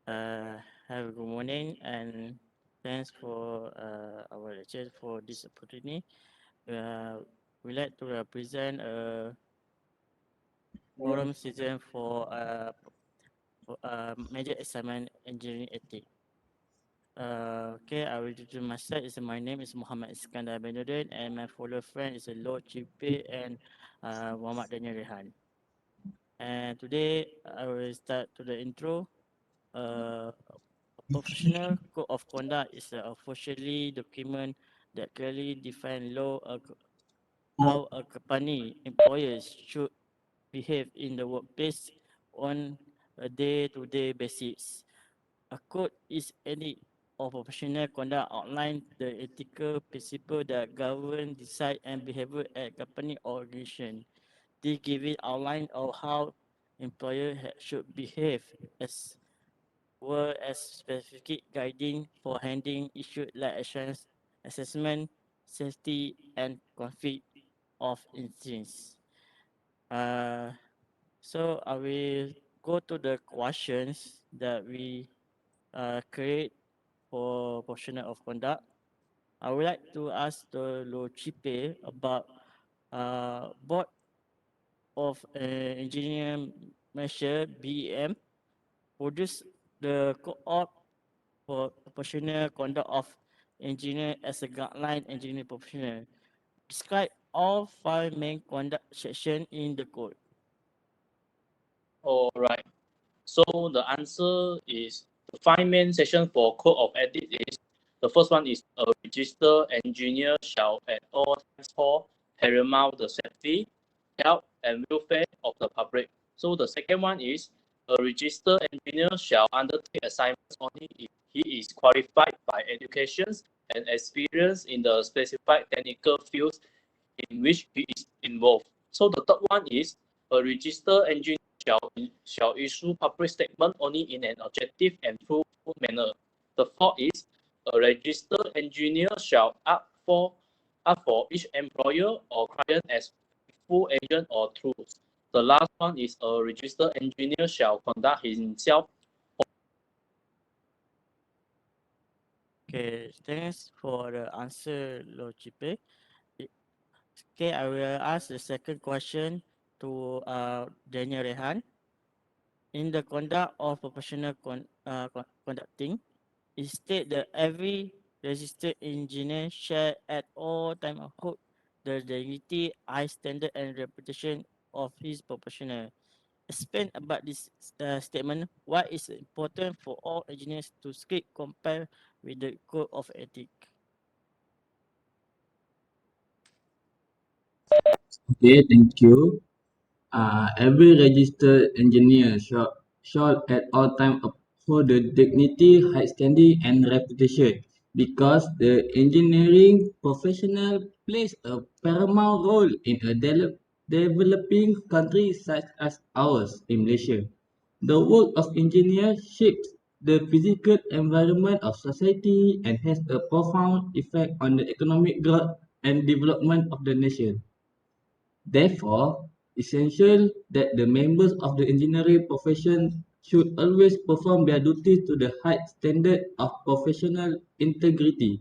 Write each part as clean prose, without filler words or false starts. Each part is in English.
Uh, have a good morning and thanks for our lecture for this opportunity. Uh, we like to represent a forum season for major assignment engineering ethics. Okay, I will introduce myself. My name is Muhammad Iskandar Benuddin and my follow friend is Lo Chipe and Muhammad Daniel Rehan. And today I will start to the intro. Uh, Professional code of conduct is a officially document that clearly define how a company employers should behave in the workplace on a day-to-day basis. A code is any of professional conduct outline the ethical principle that govern, decide, and behavior at company or organization. They give it outline of how should behave as well as specific guiding for handling issues like assurance, assessment, safety, and conflict of interest. Uh, so I will go to the questions that we create for professional of conduct. I would like to ask the Lo Chipe about Board of Engineer Measure BEM produce the co-op for professional conduct of engineer as a guideline engineer professional. Describe all five main conduct section in the code. All right. So the answer is the five main section for code of ethics is the first one is a registered engineer shall at all times hold paramount the safety, health, and welfare of the public. So the second one is a registered engineer shall undertake assignments only if he is qualified by education and experience in the specified technical fields in which he is involved. So the third one is a registered engineer shall issue public statement only in an objective and truthful manner. The fourth is a registered engineer shall act for each employer or client as full agent or truth. The last one is a registered engineer shall conduct himself. Okay, thanks for the answer, Lochipe. Okay, I will ask the second question to Daniel Rehan. In the conduct of professional conducting, it states that every registered engineer shall at all time uphold the dignity, high standard, and reputation of his professional. Explain about this statement. Why is it important for all engineers to strict compare with the code of ethics? Okay, thank you. Every registered engineer should at all time uphold the dignity, high standing, and reputation because the engineering professional plays a paramount role in a developing country such as ours in Malaysia. The work of engineers shapes the physical environment of society and has a profound effect on the economic growth and development of the nation. Therefore, essential that the members of the engineering profession should always perform their duties to the high standard of professional integrity.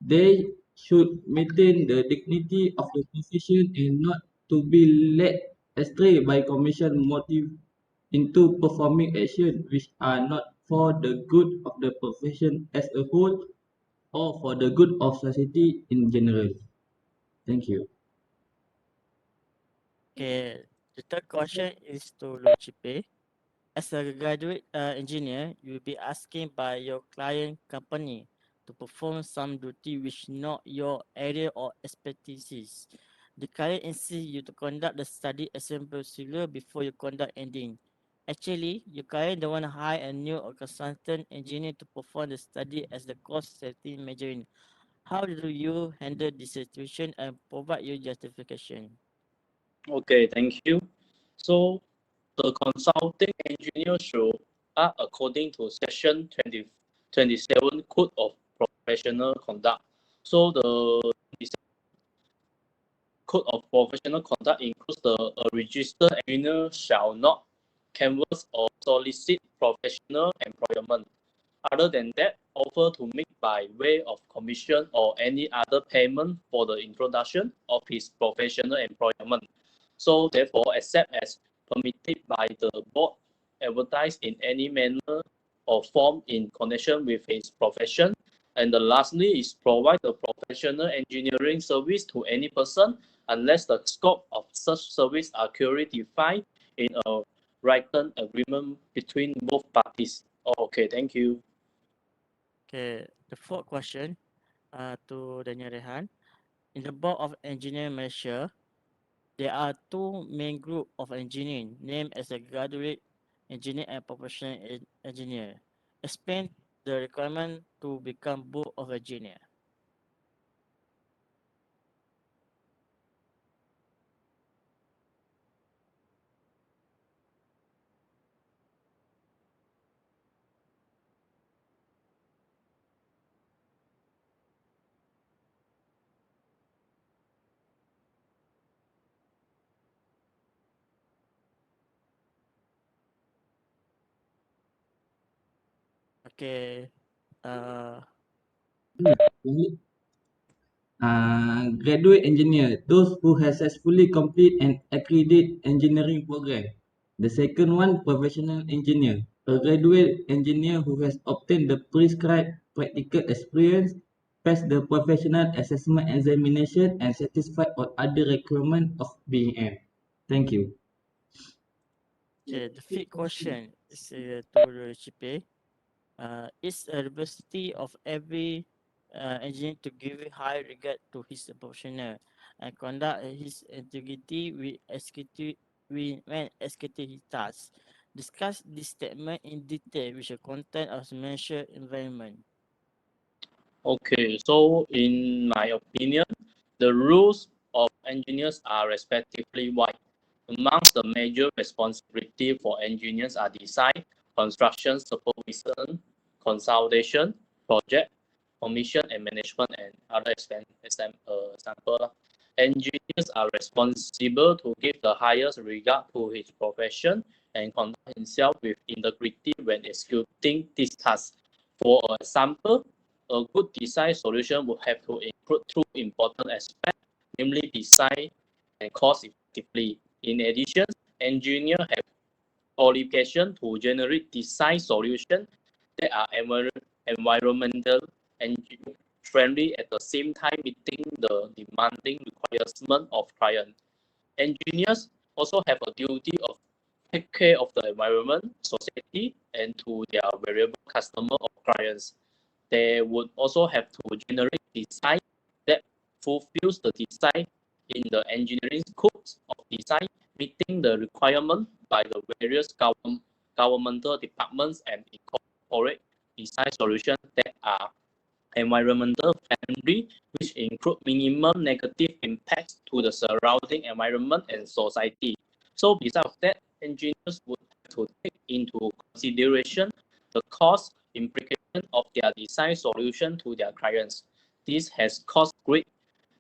They should maintain the dignity of the profession and not to be led astray by commercial motive into performing actions which are not for the good of the profession as a whole or for the good of society in general. Thank you. Okay, the third question is to Lochipe. As a graduate engineer, you will be asking by your client company to perform some duty which not your area or expertise. The client insists you to conduct the study as a procedure before you conduct ending. Actually, your client don't want to hire a new or consultant engineer to perform the study as the cost setting measuring. How do you handle this situation and provide your justification? Okay, thank you. So the consulting engineer should act according to section 27 Code of Professional Conduct. So the Code of Professional Conduct includes a registered engineer shall not canvas or solicit professional employment. Other than that, offer to make by way of commission or any other payment for the introduction of his professional employment. So therefore, except as permitted by the board, advertise in any manner or form in connection with his profession. And the lastly is provide the professional engineering service to any person unless the scope of such service are clearly defined in a written agreement between both parties. Okay, thank you. Okay, the fourth question to Daniel Rehan. In the Board of Engineer Malaysia, there are two main group of engineering named as a graduate engineer and professional engineer. Explain the requirement to become Board of Engineer. Okay, uh, Graduate engineer, those who have successfully complete an accredited engineering program. The second one, professional engineer, a graduate engineer who has obtained the prescribed practical experience, passed the professional assessment examination, and satisfied all other requirements of being an. Thank you. okay, the fifth question is to the GPA. Is a diversity of every engineer to give high regard to his professional and conduct his integrity with executive when executing his tasks. Discuss this statement in detail with the content of the mentioned environment. Okay, so in my opinion, the rules of engineers are respectively wide. Amongst the major responsibility for engineers are design, construction, supervision, consultation, project, commission and management, and other example. Engineers are responsible to give the highest regard to his profession and conduct himself with integrity when executing this task. For example, a good design solution would have to include two important aspects, namely design and cost effectively. In addition, engineers have qualification to generate design solutions that are environmental and friendly at the same time meeting the demanding requirements of clients. Engineers also have a duty of take care of the environment, society, and to their variable customer or clients. They would also have to generate design that fulfills the design in the engineering scopes of design, meeting the requirement by the various governmental departments and incorporate design solutions that are environmental friendly, which include minimum negative impacts to the surrounding environment and society. So besides that, engineers would have to take into consideration the cost implication of their design solution to their clients. This has caused great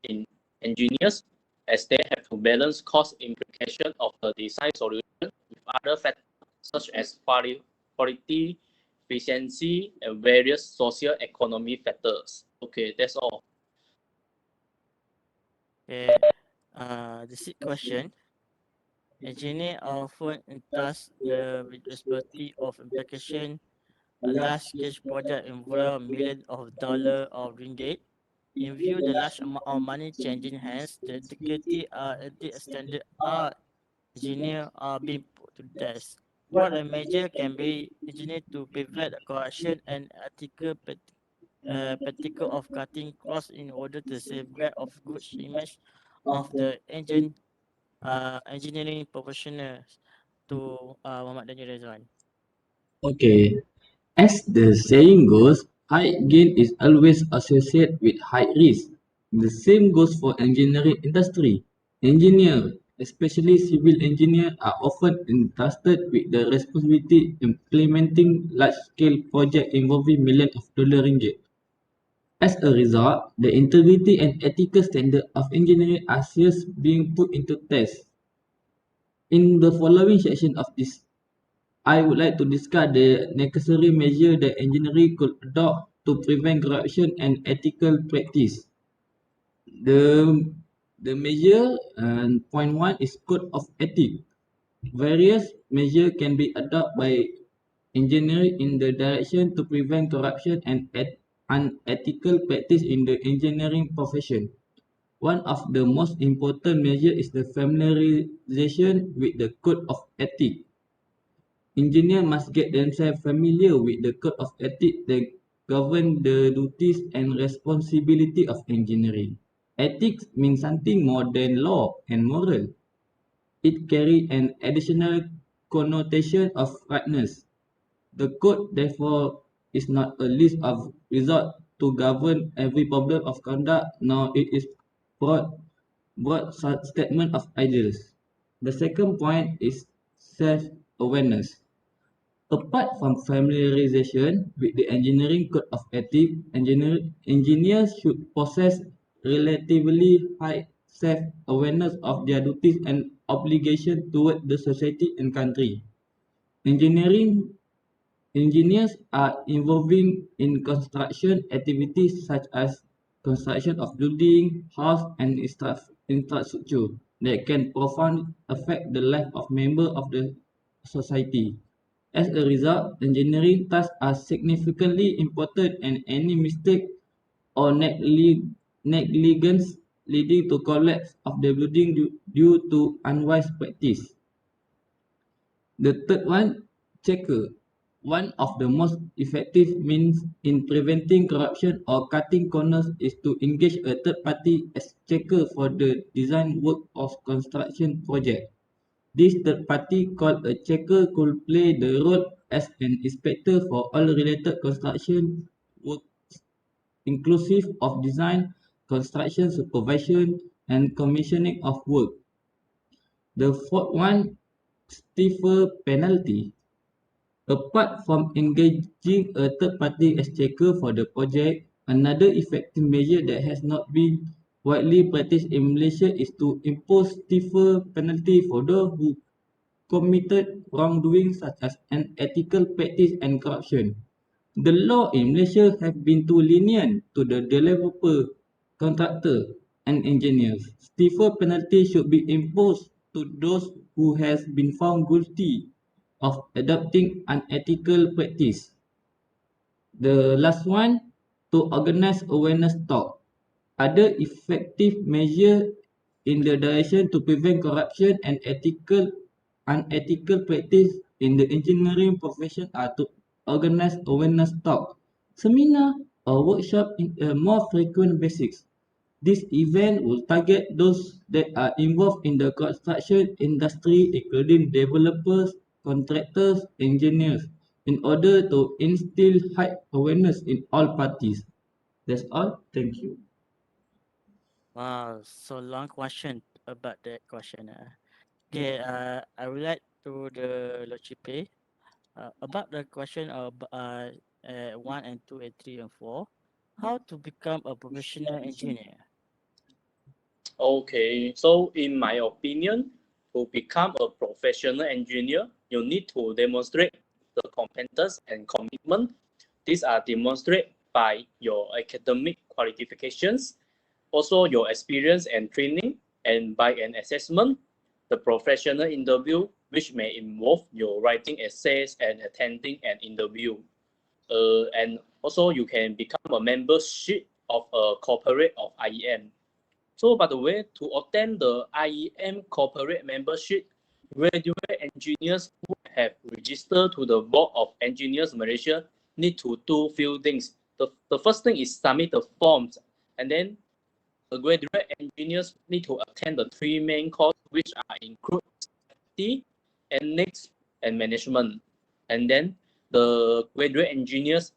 in engineers as they have to balance cost implication of the design solution with other factors such as quality, efficiency, and various socio-economic factors. Okay, that's all. Okay, the sixth question. Engineer often entrust the responsibility of implication a large-scale project involve millions of dollars or ringgit. In view the large amount of money changing hands, the integrity and the standard art engineer are being put to test. What a measure can be engineered to prevent the corruption and practical of cutting costs in order to safeguard of good image of the engineering professionals to Muhammad Daniel Rezwan. Okay, as the saying goes, high gain is always associated with high risk. The same goes for engineering industry. Engineers, especially civil engineers, are often entrusted with the responsibility implementing large-scale projects involving millions of dollars ringgit. As a result, the integrity and ethical standards of engineering are serious being put into test. In the following section of this I would like to discuss the necessary measure that engineering could adopt to prevent corruption and ethical practice. The the measure point one is code of ethics. Various measures can be adopted by engineering in the direction to prevent corruption and unethical practice in the engineering profession. One of the most important measures is the familiarization with the code of ethics. Engineers must get themselves familiar with the code of ethics that govern the duties and responsibility of engineering. Ethics means something more than law and moral. It carries an additional connotation of rightness. The code, therefore, is not a list of results to govern every problem of conduct, nor it is broad statement of ideals. The second point is self-awareness. Apart from familiarization with the engineering code of ethics, engineers should possess relatively high self-awareness of their duties and obligations toward the society and country. Engineering Engineers are involving in construction activities such as construction of building, house and infrastructure that can profoundly affect the life of members of the society. As a result, engineering tasks are significantly important and any mistake or negligence leading to collapse of the building due to unwise practice. The third one, checker. One of the most effective means in preventing corruption or cutting corners is to engage a third party as checker for the design work of construction project. This third party called a checker could play the role as an inspector for all related construction work inclusive of design, construction supervision and commissioning of work. The fourth one, stiffer penalty. Apart from engaging a third party as checker for the project, another effective measure that has not been widely practiced in Malaysia is to impose stiffer penalty for those who committed wrongdoing such as unethical practice and corruption. The law in Malaysia have been too lenient to the developer, contractor and engineers. Stiffer penalty should be imposed to those who has been found guilty of adopting unethical practice. The last one, to organize awareness talk. Other effective measure in the direction to prevent corruption and unethical practice in the engineering profession are to organize awareness talk, seminar or workshop in a more frequent basis. This event will target those that are involved in the construction industry, including developers, contractors, engineers, in order to instill high awareness in all parties. That's all. Thank you. Wow, so long question about that question. Okay, I would like to the Lochipe about the question of 1 and 2 and 3 and 4. How to become a professional engineer? Okay, so in my opinion, to become a professional engineer, you need to demonstrate the competence and commitment. These are demonstrated by your academic qualifications, also your experience and training, and by an assessment, the professional interview, which may involve your writing essays and attending an interview. And also you can become a membership of a corporate of IEM. So by the way, to attend the IEM corporate membership, graduate engineers who have registered to the Board of Engineers Malaysia need to do few things. The first thing is submit the forms, and then the graduate engineers need to attend the three main courses, which are include safety, ethics, and management. And then the graduate engineers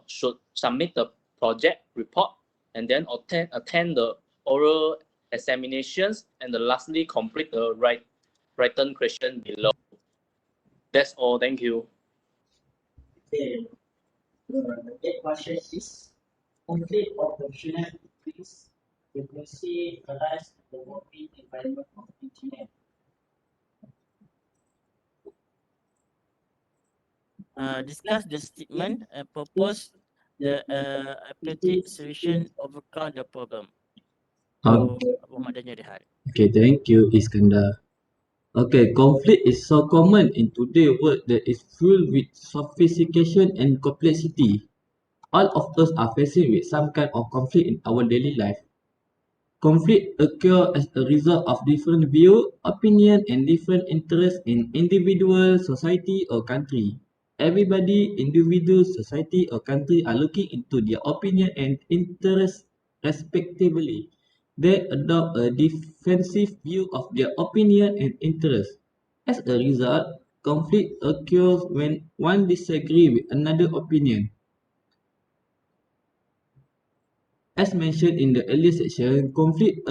should submit the project report and then attend the oral examinations and lastly complete the written question below. That's all. Thank you. Okay, the eighth question is conflict of professional increase frequency arise in the working environment of engineer. discuss the statement and propose the appropriate solution overcome the problem. So, Muhammad Daniel Rehan. Okay, thank you, Iskandar. Okay, conflict is so common in today's world that is filled with sophistication and complexity. All of us are facing with some kind of conflict in our daily life. Conflict occur as a result of different view, opinion, and different interests in individual, society, or country. Everybody, individual, society, or country are looking into their opinion and interests respectively. They adopt a defensive view of their opinion and interests. As a result, conflict occurs when one disagrees with another opinion. As mentioned in the earlier section, conflict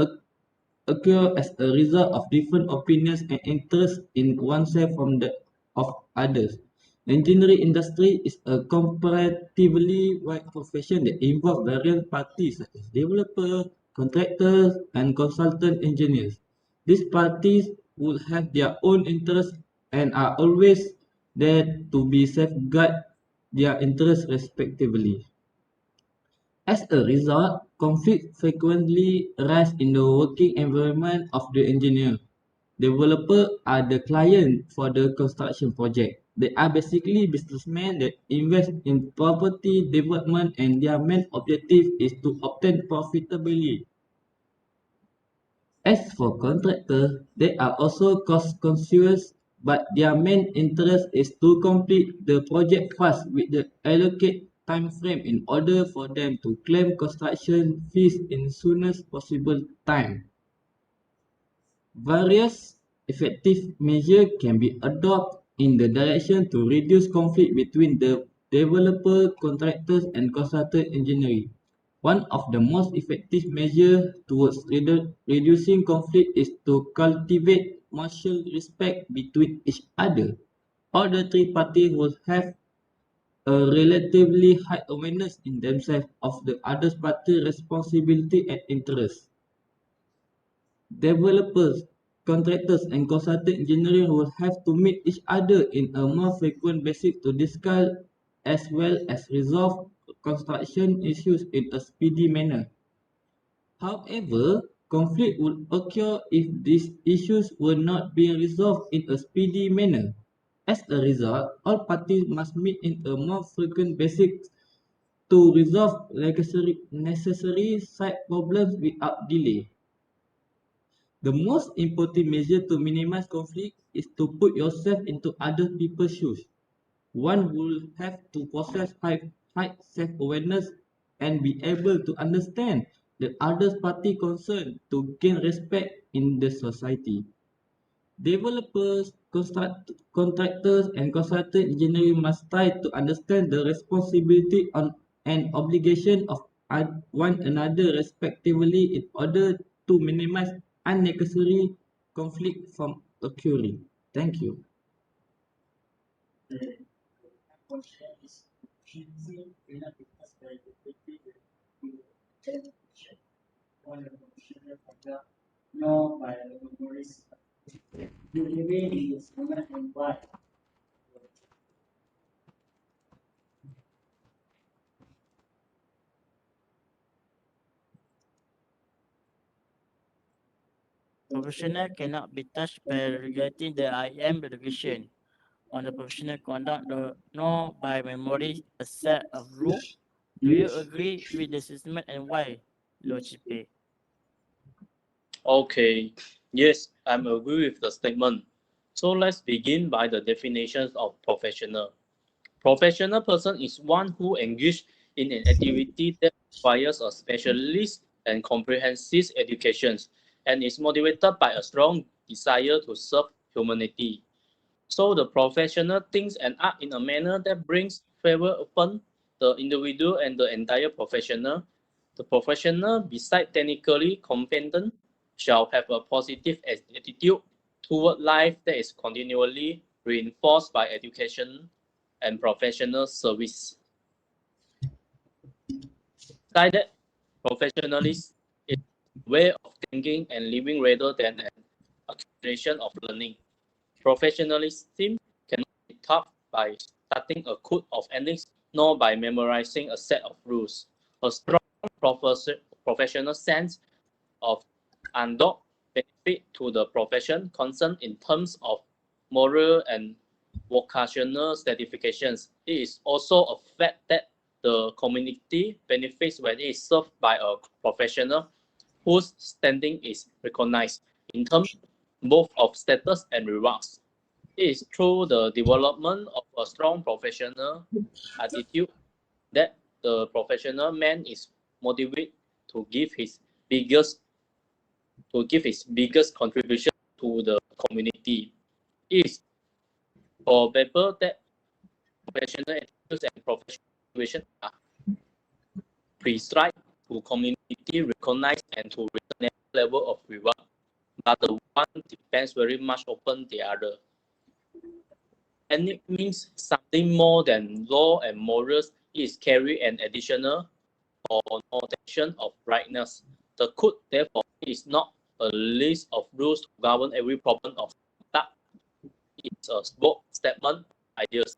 occur as a result of different opinions and interests in oneself from the of others. Engineering industry is a comparatively wide profession that involves various parties such as developers, contractors, and consultant engineers. These parties will have their own interests and are always there to be safeguard their interests respectively. As a result, conflict frequently arise in the working environment of the engineer. Developers are the client for the construction project. They are basically businessmen that invest in property development and their main objective is to obtain profitability. As for contractors, they are also cost conscious, but their main interest is to complete the project fast with the allocated time frame in order for them to claim construction fees in soonest possible time. Various effective measures can be adopted in the direction to reduce conflict between the developer, contractors, and consultant engineering. One of the most effective measures towards reducing conflict is to cultivate mutual respect between each other. All the three parties will have a relatively high awareness in themselves of the other party's responsibility and interests. Developers, contractors, and consultant engineering will have to meet each other in a more frequent basis to discuss as well as resolve construction issues in a speedy manner. However, conflict would occur if these issues were not being resolved in a speedy manner. As a result, all parties must meet in a more frequent basis to resolve necessary side problems without delay. The most important measure to minimize conflict is to put yourself into other people's shoes. One will have to possess high self-awareness and be able to understand the other party concerned to gain respect in the society. Developers, contractors, and consultant engineering must try to understand the responsibility and obligation of one another respectively in order to minimize unnecessary conflict from occurring. Thank you. The question is choosing cannot be asked by the generation. One of the professional conduct nor by the memories. The remaining is not and why. Professional cannot be touched by regulating the IM regulation on the professional conduct nor by memory a set of rules. Do you agree with the statement and why, Lo Chipe? Okay, yes, I'm agree with the statement. So let's begin by the definitions of professional. Professional person is one who engaged in an activity that requires a specialist and comprehensive education and is motivated by a strong desire to serve humanity. So the professional thinks and act in a manner that brings favor upon the individual and the entire professional. The professional, besides technically competent, shall have a positive attitude toward life that is continually reinforced by education and professional service. Besides that, professionalism is a way of thinking and living rather than an accumulation of learning. Professionalism cannot be taught by starting a code of ethics nor by memorizing a set of rules. A strong professional sense of undoubted benefit to the profession concerned in terms of moral and vocational certifications. It is also a fact that the community benefits when it is served by a professional whose standing is recognized in terms both of status and rewards. It is through the development of a strong professional attitude that the professional man is motivated to give his biggest contribution to the community. It is for people that professional attitudes and professional motivation are prescribed to community recognized and to reasonable level of reward, but the one depends very much upon the other. And it means something more than law and morals is carry an additional connotation of rightness. The code, therefore, is not a list of rules to govern every problem of conduct. It's a bold statement of ideas.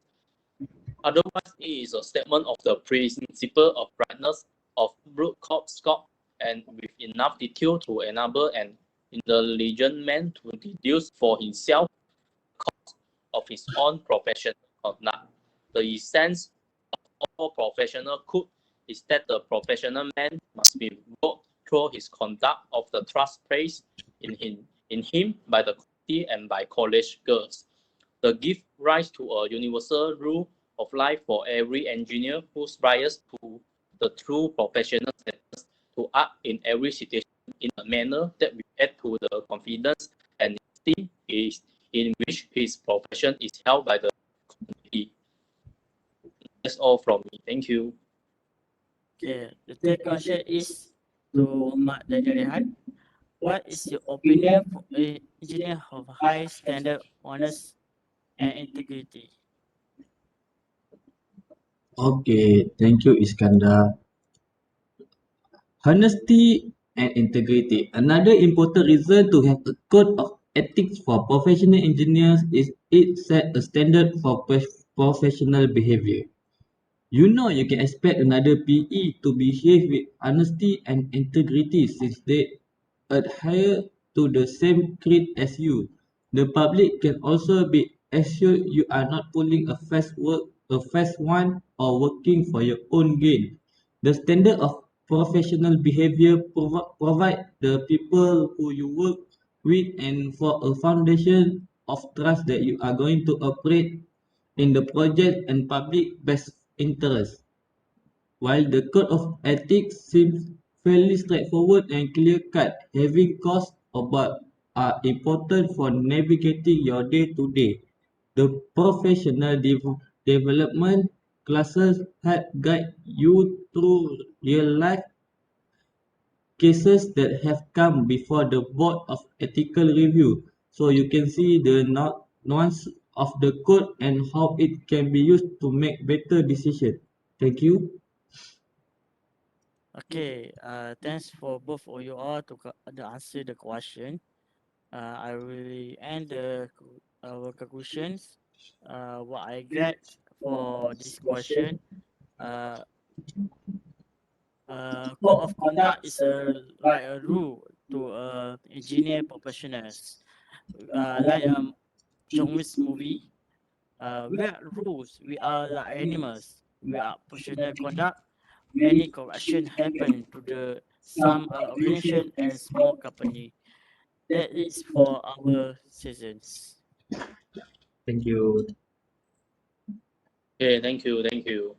Otherwise, it is a statement of the principle of rightness of brute scope and with enough detail to enable an intelligent man to deduce for himself the course of his own professional conduct. The essence of all professional code is that the professional man must be brought through his conduct of the trust placed in him by the community and by college girls. The give rise to a universal rule of life for every engineer who aspires to the true professional status to act in every situation in a manner that will add to the confidence and esteem is in which his profession is held by the community. That's all from me. Thank you. Okay, the third question is to Muhammad Daniel Rehan. What is your opinion for an engineer of high standard, honest, and integrity? Okay, thank you, Iskandar. Honesty and integrity. Another important reason to have a code of ethics for professional engineers is it set a standard for professional behavior. You know you can expect another PE to behave with honesty and integrity since they adhere to the same creed as you. The public can also be assured you are not pulling a fast one or working for your own gain. The standard of professional behavior provide the people who you work with and for a foundation of trust that you are going to operate in the project and public best interest. While the code of ethics seems fairly straightforward and clear-cut, having costs about are important for navigating your day-to-day. The professional development classes help guide you through real-life cases that have come before the board of ethical review, so you can see the nuance of the code and how it can be used to make better decisions. Thank you. Okay, thanks for both of you all to answer the question. I will end our conclusions. What I get for this question, uh, code of conduct is like a rule to engineer professionals. Like John Wick's movie, we are rules. We are like animals. We are professional conduct. Many corruption happen to the some organization and small company. That is for our citizens. Thank you. Okay, thank you.